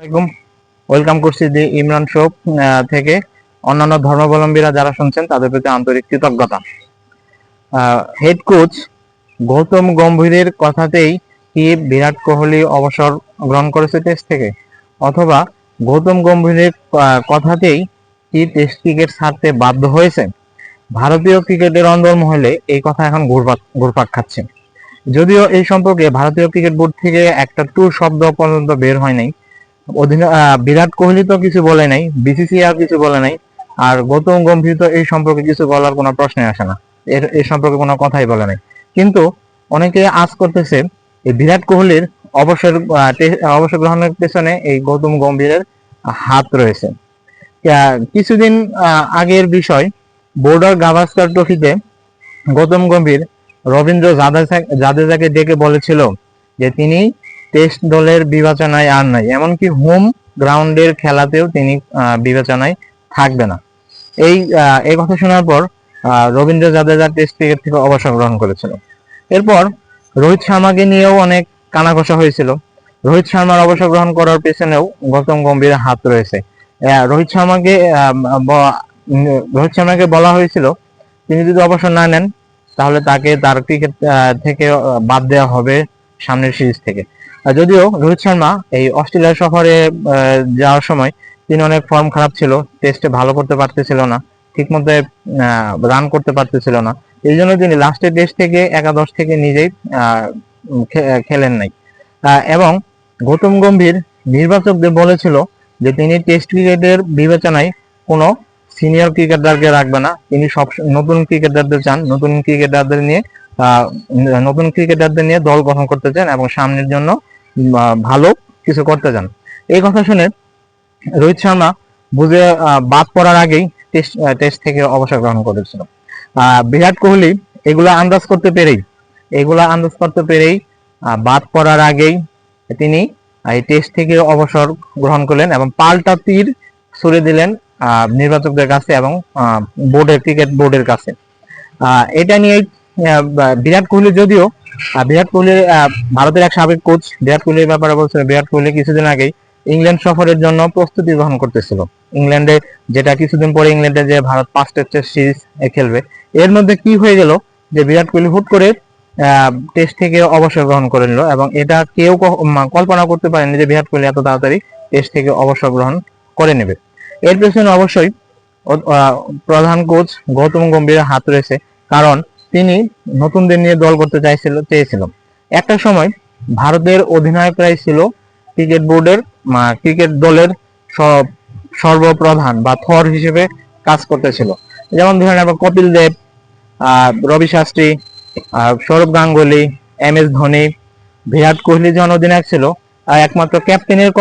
আসসালামাইকুম, ওয়েলকাম করছি দি ইমরান শো থেকে। অন্যান্য ধর্মাবলম্বীরা যারা শুনছেন তাদের প্রতি আন্তরিক কৃতজ্ঞতা। হেড কোচ গৌতম গম্ভীরের কথাতেই কি বিরাট কোহলি অবসর গ্রহণ করেছে টেস্ট থেকে, অথবা গৌতম গম্ভীরের কথাতেই কি টেস্ট ক্রিকেট ছাড়তে বাধ্য হয়েছে? ভারতীয় ক্রিকেটের অন্দরমহলে এই কথা এখন ঘুরপাক খাচ্ছে। যদিও এই সম্পর্কে ভারতীয় ক্রিকেট বোর্ড থেকে একটা টু শব্দ পর্যন্ত বের হয় নাই। বিরাট কোহলি তো কিছু বলে নাই, বিসিসিআই কিছু বলে নাই, আর গৌতম গম্ভীর তো এই সম্পর্কে কিছু বলার কোনো প্রশ্নই আসে না, এই সম্পর্কে কোনো কথাই বলে নাই। কিন্তু অনেকে আজ করতেছে এই বিরাট কোহলির অবসর গ্রহণের পেছনে এই গৌতম গম্ভীরের হাত রয়েছে। কিছুদিন আগের বিষয়, বর্ডার গাভাস্কার ট্রফিতে গৌতম গম্ভীর রবীন্দ্র জাদেজাকে ডেকে বলেছিল যে তিনি টেস্ট দলের বিবেচনায় আর নাই, এমনকি হোম গ্রাউন্ডের খেলাতেও তিনি বিবেচনায় থাকবে না। এই কথা শোনার পর রবীন্দ্র জাদেজা টেস্ট ক্রিকেট থেকে অবসর গ্রহণ করেছিল। এরপর রোহিত শর্মাকে নিয়েও অনেক কানাঘষা হয়েছিল। রোহিত শর্মার অবসর গ্রহণ করার পেছনেও গৌতম গম্ভীরের হাত রয়েছে। রোহিত শর্মাকে বলা হয়েছিল তিনি যদি অবসর না নেন তাহলে তাকে তার ক্রিকেট থেকে বাদ দেওয়া হবে সামনের সিরিজ থেকে। যদিও রোহিত শর্মা এই অস্ট্রেলিয়া সফরে যাওয়ার সময় তিনি অনেক ফর্ম খারাপ ছিল, টেস্টে ভালো করতে পারতেছিল না, ঠিক মতো রান করতে পারতেছিল না। এই জন্য তিনি লাস্টের টেস্ট থেকে একাদশ থেকে নিজেই খেলেন নাই। এবং গৌতম গম্ভীর নির্বাচকদের বলেছিল যে তিনি টেস্ট ক্রিকেটের বিবেচনায় কোনো সিনিয়র ক্রিকেটারকে রাখবে না, তিনি সব নতুন ক্রিকেটারদের চান, নতুন ক্রিকেটারদের নিয়ে দল গঠন করতে চান এবং সামনের জন্য ভালো কিছু করতে চান। এই কথা শুনে রোহিত শর্মা বুঝে বাদ পড়ার আগেই টেস্ট থেকে অবসর গ্রহণ করেছিল। বিরাট কোহলি এগুলা আন্দাজ করতে পেরেই বাদ পড়ার আগেই তিনি এই টেস্ট থেকে অবসর গ্রহণ করলেন এবং পাল্টা তীর ছুড়ে দিলেন নির্বাচকদের কাছে এবং ক্রিকেট বোর্ডের কাছে। এটা নিয়ে বিরাট কোহলি, যদিও বিরাট কোহলি ভারতের এক সাবেক কোচ বিরাট কোহলির ব্যাপারে বলছিল, বিরাট কোহলি কিছুদিন আগেই ইংল্যান্ড সফরের জন্য প্রস্তুতি গ্রহণ করতেছিল। ইংল্যান্ডে, যেটা কিছুদিন পরে ইংল্যান্ডে যে ভারত 5 টেস্টের সিরিজ খেলবে, এর মধ্যে কি হয়ে গেল যে বিরাট কোহলি হুট করে টেস্ট থেকে অবসর গ্রহণ করে নিল, এবং এটা কেউ কল্পনা করতে পারেনি যে বিরাট কোহলি এত তাড়াতাড়ি টেস্ট থেকে অবসর গ্রহণ করে নেবে। এর পেছনে অবশ্যই প্রধান কোচ গৌতম গম্ভীরের হাত রয়েছে, কারণ তিনি নতুনদের নিয়ে দল করতে চেয়েছিল। একটা সময় ভারতের অধিনায়করাই ছিল ক্রিকেট বোর্ডের ক্রিকেট দলের সর্বপ্রধান বা থর হিসেবে কাজ করতেছিল। যেমন ধরেন আবার কপিল দেব, রবি শাস্ত্রী, সৌরভ গাঙ্গুলি, MS ধোনি, বিরাট কোহলি যখন অধিনায়ক ছিল, একমাত্র ক্যাপ্টেনের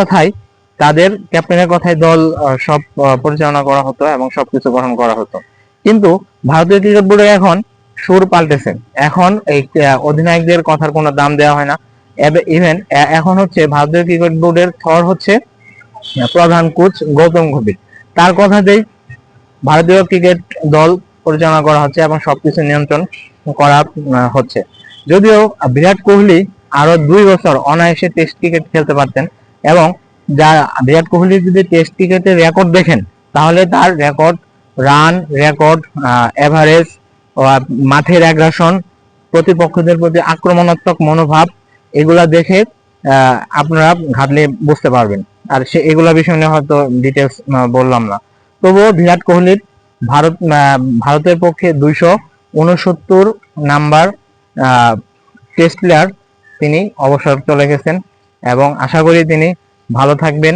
কথাই দল সব পরিচালনা করা হতো এবং সবকিছু গঠন করা হতো। কিন্তু ভারতীয় ক্রিকেট বোর্ডে এখন সুর পাল্টেছে, এখন এই অধিনায়কদের কথার কোনো দাম দেওয়া হয় না। ইভেন এখন হচ্ছে ভারতীয় ক্রিকেট বোর্ডের থর হচ্ছে প্রধান কোচ গৌতম গম্ভীর, তার কথাতেই ভারতীয় ক্রিকেট দল পরিচালনা করা হচ্ছে এবং সবকিছু নিয়ন্ত্রণ করা হচ্ছে। যদিও বিরাট কোহলি আরো 2 বছর অনায়াসে টেস্ট ক্রিকেট খেলতে পারতেন, এবং বিরাট কোহলি যদি টেস্ট ক্রিকেটের রেকর্ড দেখেন তাহলে তার রেকর্ড, রান রেকর্ড, এভারেজ, মাঠের অ্যাগ্রাসন, প্রতিপক্ষদের প্রতি আক্রমণাত্মক মনোভাব, এগুলা দেখে আপনারা ঘাটলে বুঝতে পারবেন। আর এগুলা বিষয় নিয়ে হয়তো ডিটেলস বললাম না। তবুও বিরাট কোহলির ভারতের পক্ষে 269 নাম্বার টেস্ট প্লেয়ার, তিনি অবসর চলে গেছেন এবং আশা করি তিনি ভালো থাকবেন।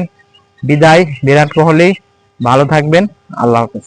বিদায় বিরাট কোহলি, ভালো থাকবেন, আল্লাহ হাফেজ।